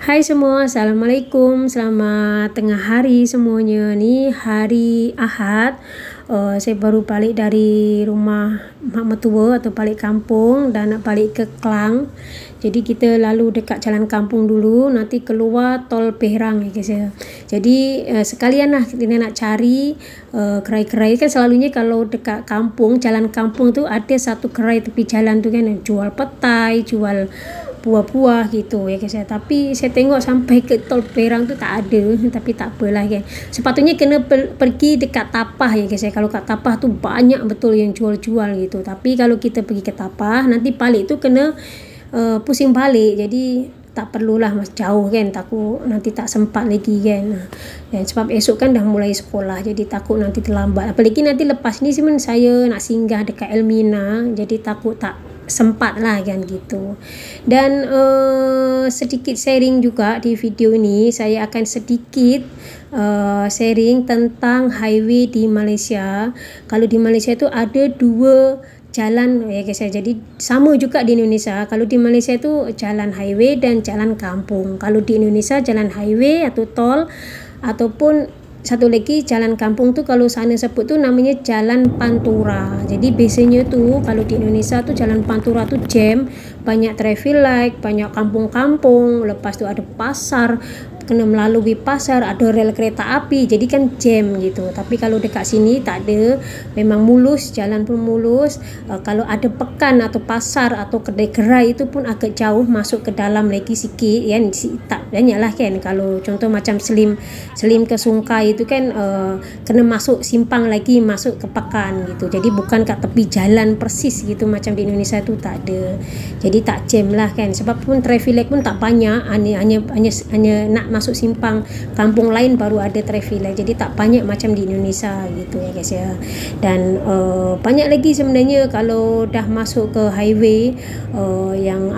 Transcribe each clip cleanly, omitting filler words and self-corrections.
Hai semua, Assalamualaikum, selamat tengah hari semuanya. Ni hari Ahad. Saya baru balik dari rumah mak mertua atau balik kampung dan nak balik ke Klang. Jadi kita lalu dekat jalan kampung dulu, nanti keluar tol Pehrang ya guys ya. Jadi sekalian lah kita nak cari kerai-kerai. Kan selalunya kalau dekat kampung, jalan kampung tu ada satu kerai tepi jalan tu kan, jual petai, jual buah-buah gitu ya guys ya. Tapi saya tengok sampai ke tol Pehrang tu tak ada, tapi tak apalah kan. Sepatutnya kena pergi dekat Tapah ya guys ya. Kalau kat Tapah tu banyak betul yang jual-jual gitu. Tapi kalau kita pergi ke Tapah, nanti balik tu kena pusing balik. Jadi tak perlulah mas jauh kan, takut nanti tak sempat lagi kan. Dan sebab esok kan dah mulai sekolah, jadi takut nanti terlambat. Apalagi nanti lepas ni sebenarnya saya nak singgah dekat Elmina, jadi takut tak sempat lah kan gitu. Dan sedikit sharing juga di video ini, saya akan sedikit sharing tentang highway di Malaysia. Kalau di Malaysia tu ada dua jalan ya guys ya. Jadi sama juga di Indonesia. Kalau di Malaysia tu jalan highway dan jalan kampung. Kalau di Indonesia jalan highway atau tol, ataupun satu lagi jalan kampung tu kalau sana sebut tu namanya jalan pantura. Jadi biasanya tu kalau di Indonesia tu jalan pantura tu jam, banyak traffic light, banyak kampung-kampung, lepas tu ada pasar, kena melalui pasar, ada rel kereta api, jadi kan jam gitu. Tapi kalau dekat sini tak ada, memang mulus, jalan pun mulus. Kalau ada pekan atau pasar atau kedai-kedai itu pun agak jauh, masuk ke dalam lagi sikit kan, tak banyak lah kan. Kalau contoh macam Selim ke Sungkai itu kan kena masuk simpang lagi, masuk ke pekan gitu. Jadi bukan kat tepi jalan persis gitu macam di Indonesia tu tak ada. Jadi tak jam lah kan. Sebab pun traffic light pun tak banyak, hanya nak masuk simpang kampung lain baru ada traffic light. Jadi tak banyak macam di Indonesia gitu ya guys ya. Dan banyak lagi sebenarnya kalau dah masuk ke highway, yang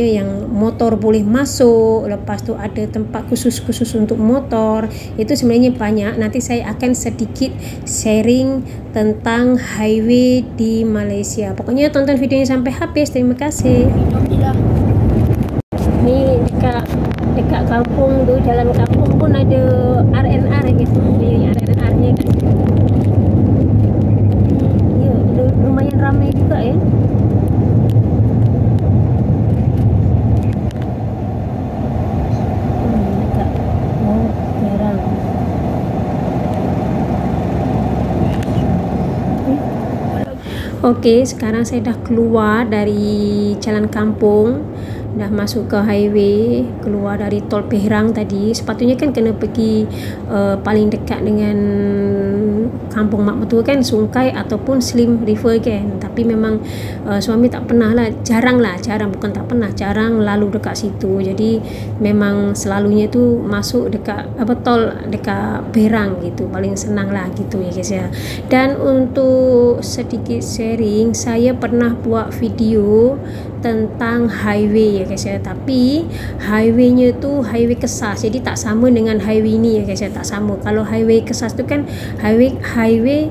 yang motor boleh masuk, lepas tu ada tempat khusus untuk motor. Itu sebenarnya banyak. Nanti saya akan sedikit sharing tentang highway di Malaysia. Pokoknya tonton videonya sampai habis. Terima kasih. Ni dekat kampung tu, jalan kampung pun ada RNR gitu. Ni RNR nya kan. Ya, lumayan ramai juga ya. Dekat Pehrang. Okey, sekarang saya dah keluar dari jalan kampung, dah masuk ke highway, keluar dari tol Pehrang tadi. Sepatutnya kan kena pergi paling dekat dengan kampung mak mertua kan, Sungkai ataupun Slim River kan. Tapi memang suami tak pernah lah, jarang bukan tak pernah, jarang lalu dekat situ. Jadi memang selalunya tu masuk dekat tol dekat Pehrang gitu, paling senang lah gitu ya guys ya. Dan untuk sedikit sharing, saya pernah buat video tentang highway ya guys ya, tapi highwaynya tu highway Kesas, jadi tak sama dengan highway ni ya guys ya, tak sama. Kalau highway Kesas tu kan highway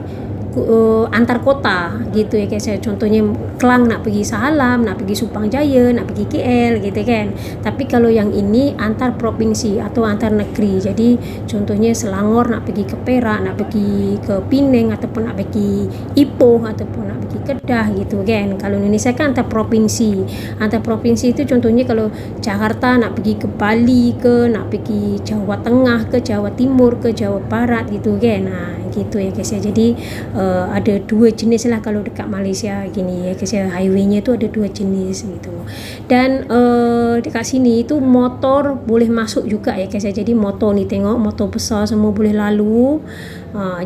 antar kota gitu ya guys ya. Contohnya Klang nak pergi Sahalam, nak pergi Supang Jaya, nak pergi KL gitu kan. Tapi kalau yang ini antar provinsi atau antar negeri. Jadi contohnya Selangor nak pergi ke Perak, nak pergi ke Penang, ataupun nak pergi Ipoh, ataupun nak pergi Kedah gitu kan. Kalau Indonesia kan antar provinsi. Antar provinsi itu contohnya kalau Jakarta nak pergi ke Bali ke, nak pergi Jawa Tengah ke, Jawa Timur ke, Jawa Barat gitu kan. Gitu ya guys ya. Jadi ada dua jenis lah kalau dekat Malaysia gini ya guys ya. Highway-nya tu ada dua jenis gitu. Dan dekat sini tu motor boleh masuk juga ya guys ya. Jadi motor ni tengok, motor besar semua boleh lalu.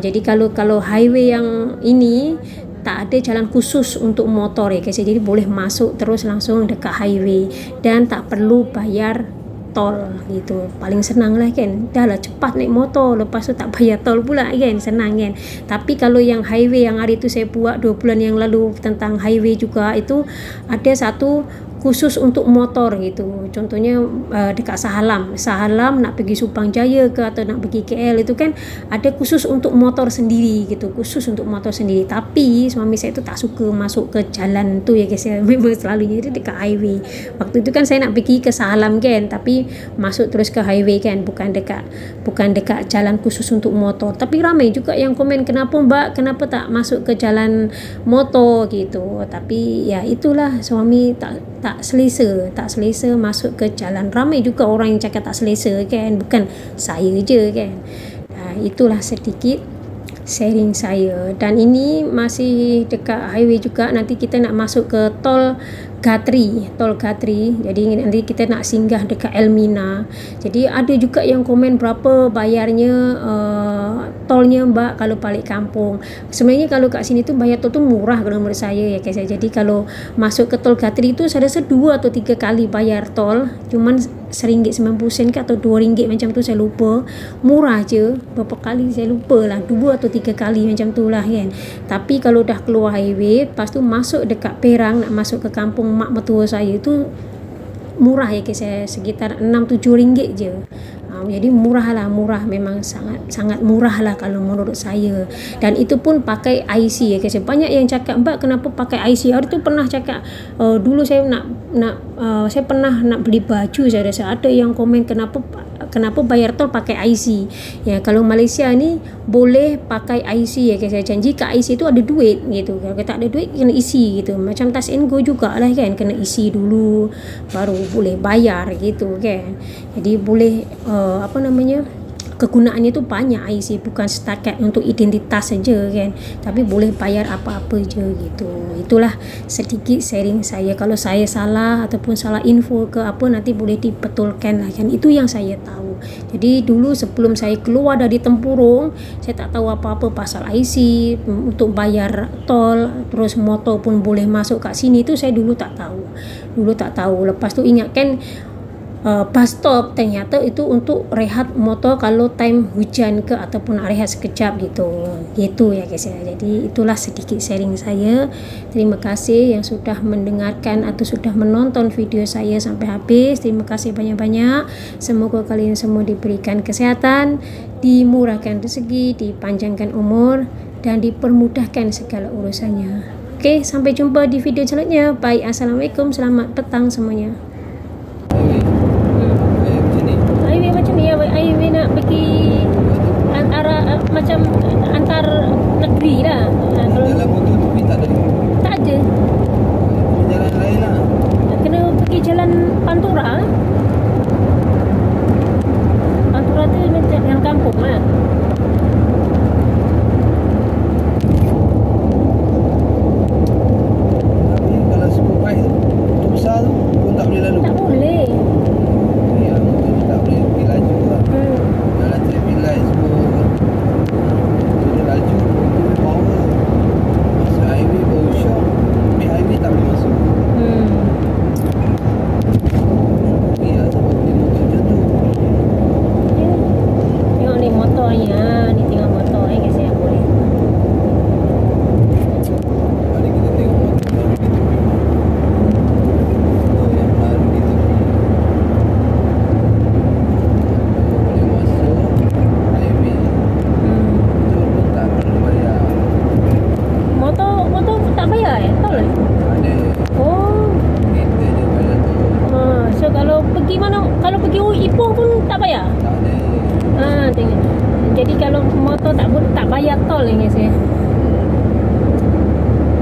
Jadi kalau highway yang ini tak ada jalan khusus untuk motor ya guys ya. Jadi boleh masuk terus langsung dekat highway dan tak perlu bayar tol gitu. Paling senang lah kan, dah lah cepat naik motor, lepas tu tak bayar tol pula kan, senang kan. Tapi kalau yang highway yang hari tu saya buat 2 bulan yang lalu tentang highway juga, itu ada satu khusus untuk motor gitu. Contohnya dekat Sahalam nak pergi Supang Jaya ke atau nak pergi KL itu kan ada khusus untuk motor sendiri gitu, khusus untuk motor sendiri. Tapi suami saya tu tak suka masuk ke jalan tu ya guys ya. Memang selalunya dia dekat highway. Waktu itu kan saya nak pergi ke Sahalam kan, tapi masuk terus ke highway kan, bukan dekat jalan khusus untuk motor. Tapi ramai juga yang komen, kenapa Mbak, kenapa tak masuk ke jalan motor gitu. Tapi ya itulah, suami tak selesa masuk ke jalan. Ramai juga orang yang cakap tak selesa kan, bukan saya je kan. Itulah sedikit sharing saya. Dan ini masih dekat highway juga. Nanti kita nak masuk ke tol Gatri. Jadi nanti kita nak singgah dekat Elmina. Jadi ada juga yang komen berapa bayarnya tolnya Mbak kalau balik kampung. Sebenarnya kalau kat sini tu bayar tol tu murah kalau menurut saya ya guys. Jadi kalau masuk ke tol Gatri tu saya rasa 2 atau 3 kali bayar tol. Cuman RM1.90 ke atau RM2 macam tu, saya lupa. Murah je. Berapa kali saya lupa lah, 2 atau 3 kali macam tu lah kan. Tapi kalau dah keluar highway, lepas tu masuk dekat Perang, nak masuk ke kampung mak mertua saya tu murah ya guys, saya sekitar RM6-7 je. Jadi murah, memang sangat murah lah kalau menurut saya. Dan itu pun pakai IC ya guys. Banyak yang cakap, Mbak kenapa pakai IC? Hari tu pernah cakap, dulu saya saya pernah nak beli baju, saya rasa ada yang komen kenapa bayar tol pakai IC. Ya, kalau Malaysia ni boleh pakai IC ya guys. Saya janji kat IC tu ada duit gitu. Kalau tak ada duit kena isi gitu. Macam Touch and Go jugalah kan, kena isi dulu baru boleh bayar gitu kan. Jadi boleh kegunaannya tu banyak IC, bukan setakat untuk identitas saja kan, tapi boleh bayar apa-apa je gitu. Itulah sedikit sharing saya. Kalau saya salah ataupun salah info ke apa, nanti boleh dibetulkan lah kan. Itu yang saya tahu. Jadi dulu sebelum saya keluar dari Tempurung, saya tak tahu apa-apa pasal IC untuk bayar tol, terus motor pun boleh masuk kat sini, tu saya dulu tak tahu. Lepas tu ingat kan, bus stop ternyata itu untuk rehat motor kalau time hujan ke ataupun rehat sekejap gitu ya guys ya. Jadi itulah sedikit sharing saya. Terima kasih yang sudah mendengarkan atau sudah menonton video saya sampai habis. Terima kasih banyak-banyak. Semoga kalian semua diberikan kesehatan, dimurahkan rezeki, dipanjangkan umur, dan dipermudahkan segala urusannya. Oke, sampai jumpa di video selanjutnya. Bye, assalamualaikum, selamat petang semuanya. Highway nak pergi macam antar negeri lah. Jalan motor tu tak ada. Tak ada. Jalan lain lah. Kena pergi jalan Pantura. Pantura tu macam yang kampung lah. Tapi kalau super bike tu, motor besar tu pun tak boleh lalu. Tak boleh. Ya, motor tu tak boleh pergi laju lah. Jalan traffic light semua. Motor laju, power. Masuk highway baru shock. Tapi highway tak boleh masuk. Ya, sebab ni motor macam tu. Tengok ni motornya. Ni tengok motor guys yang boleh. Mari kita tengok motor baru di tepi. Motor yang baru di tepi. Boleh masuk highway. Motor pun tak perlu bayar. Motor tak bayar tol eh? Ada Oh. kereta je bayar tu. So kalau pergi mana, kalau pergi Ipoh pun tak bayar? Tak ada. Tengok. Jadi kalau motor tak bayar tol ni guys ya.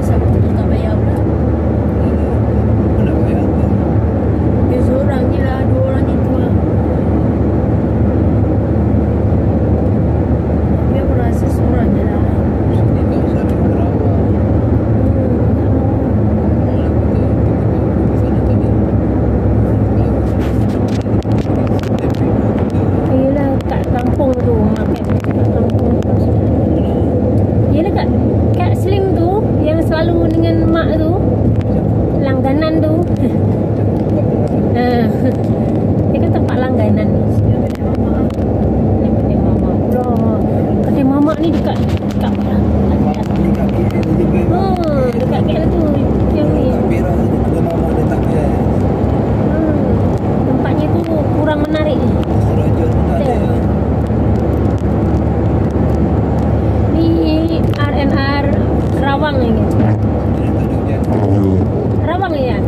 Siapa tu tak bayar pula? Apa nak bayar tu? Dia seorang je lah, 2 orang itu lah. Tapi aku rasa seorang je lah. Sini kawasan Sarawak. Malah kita pergi sana tadi. Yelah kat kampung tu, makan kat kampung tu. Yelah kat Slim tu, yang selalu dengan mak tu, langganan tu. Dia kan tempat langganan ni. Ni kedai mama pula. Kedai mama ni dekat Ni kat KL je. dekat KL tu yang ni. Kat Perak tu, kedai mama dia tak bayar. Suruhanjur pun tak ada. Ini RNR Rawang ini. Dia tak ada hujan. Rawang ya.